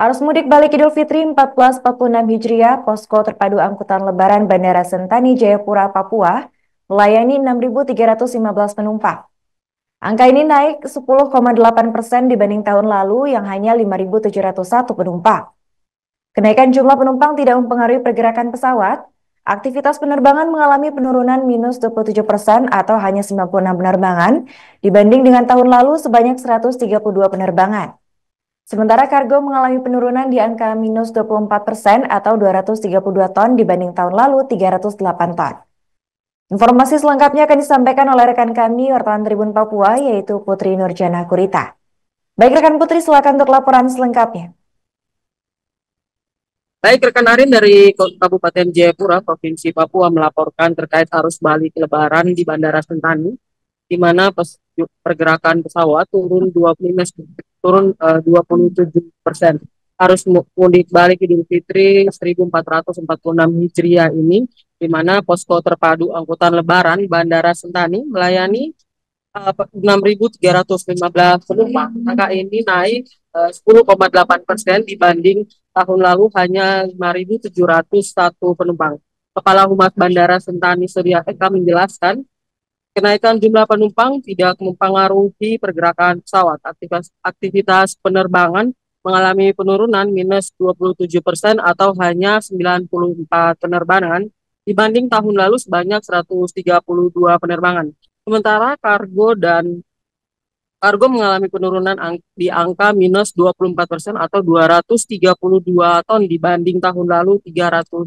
Arus mudik balik Idul Fitri 1446 Hijriah, Posko Terpadu Angkutan Lebaran Bandara Sentani Jayapura, Papua, melayani 6.315 penumpang. Angka ini naik 10,8% dibanding tahun lalu yang hanya 5.701 penumpang. Kenaikan jumlah penumpang tidak mempengaruhi pergerakan pesawat. Aktivitas penerbangan mengalami penurunan minus 27% atau hanya 96 penerbangan dibanding dengan tahun lalu sebanyak 132 penerbangan. Sementara kargo mengalami penurunan di angka minus 24% atau 232 ton dibanding tahun lalu 308 ton. Informasi selengkapnya akan disampaikan oleh rekan kami wartawan Tribun Papua yaitu Putri Nurjana Kurita. Baik rekan Putri, silakan untuk laporan selengkapnya. Baik, rekan Arin dari Kabupaten Jayapura, Provinsi Papua melaporkan terkait arus balik Lebaran di Bandara Sentani, di mana pergerakan pesawat turun 27%. Arus mudik balik Idul Fitri 1446 Hijriah ini, di mana posko terpadu angkutan Lebaran Bandara Sentani melayani 6.315 penumpang. Angka ini naik 10,8% dibanding tahun lalu hanya 5.701 penumpang. Kepala Humas Bandara Sentani Surya Eka menjelaskan, kenaikan jumlah penumpang tidak mempengaruhi pergerakan pesawat. Aktivitas penerbangan mengalami penurunan minus 27% atau hanya 94 penerbangan dibanding tahun lalu sebanyak 132 penerbangan. Sementara kargo mengalami penurunan di angka minus 24% atau 232 ton dibanding tahun lalu 308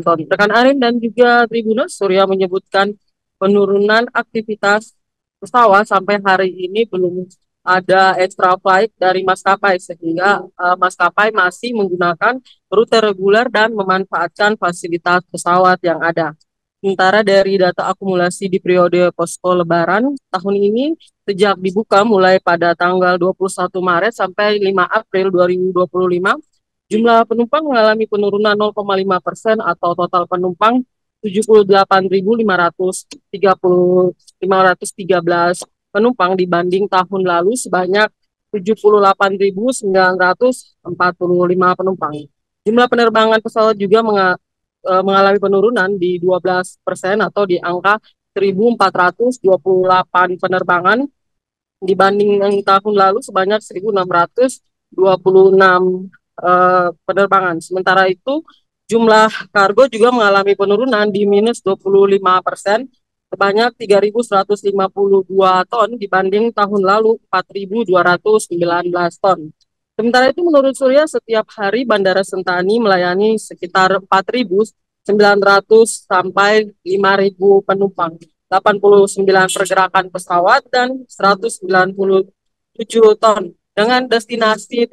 ton. Rekan Arin dan juga Tribuners, Surya menyebutkan penurunan aktivitas pesawat sampai hari ini belum ada extra flight dari maskapai, sehingga maskapai masih menggunakan rute reguler dan memanfaatkan fasilitas pesawat yang ada. Sementara dari data akumulasi di periode posko Lebaran tahun ini, sejak dibuka mulai pada tanggal 21 Maret sampai 5 April 2025, jumlah penumpang mengalami penurunan 0,5% atau total penumpang 78.513 penumpang dibanding tahun lalu sebanyak 78.945 penumpang. Jumlah penerbangan pesawat juga mengalami penurunan di 12% atau di angka 1.428 penerbangan dibanding tahun lalu sebanyak 1.626 penerbangan. Sementara itu, jumlah kargo juga mengalami penurunan di minus 25%, sebanyak 3.152 ton dibanding tahun lalu 4.219 ton. Sementara itu, menurut Surya, setiap hari Bandara Sentani melayani sekitar 4.900 sampai 5.000 penumpang, 89 pergerakan pesawat, dan 197 ton dengan destinasi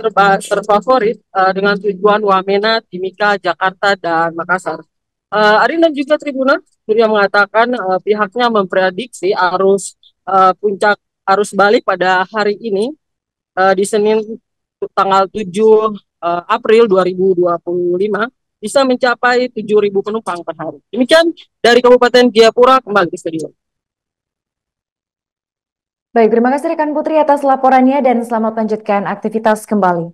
terfavorit dengan tujuan Wamena, Timika, Jakarta, dan Makassar. Arin dan juga Tribuners, Surya mengatakan pihaknya memprediksi puncak arus balik pada hari ini di Senin tanggal 7 April 2025 bisa mencapai 7.000 penumpang per hari. Demikian dari Kabupaten Jayapura, kembali ke studio. Baik, terima kasih rekan Putri atas laporannya dan selamat lanjutkan aktivitas kembali.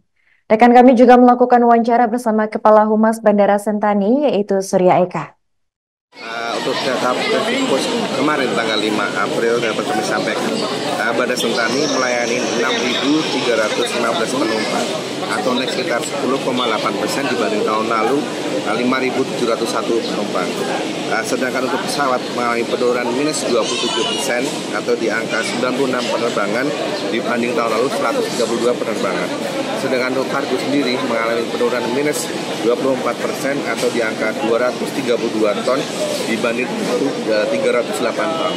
Rekan kami juga melakukan wawancara bersama Kepala Humas Bandara Sentani yaitu Surya Eka. Untuk data kemarin tanggal 5 April dapat kami sampaikan, Bandara Sentani melayani 6.315 penumpang atau naik sekitar 10,8% dibanding tahun lalu 5.701 penumpang. Sedangkan untuk pesawat mengalami penurunan minus 27% atau di angka 96 penerbangan dibanding tahun lalu 132 penerbangan. Sedangkan untuk kargo sendiri mengalami penurunan minus 24% atau di angka 232 ton dibanding 308 ton.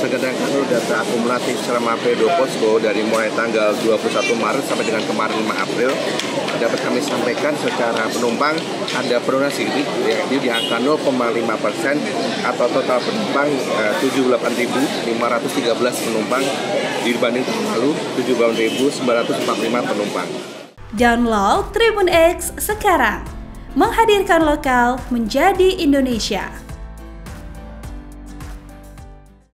Sedangkan untuk data akumulatif selama periode posko dari mulai tanggal 21 Maret sampai dengan kemarin 5 April dapat kami sampaikan secara penumpang ada penurunan sedikit yaitu di angka 0,5% atau total penumpang 78.513 penumpang dibanding tahun lalu 78.945 penumpang. Download Tribun X sekarang, menghadirkan lokal menjadi Indonesia.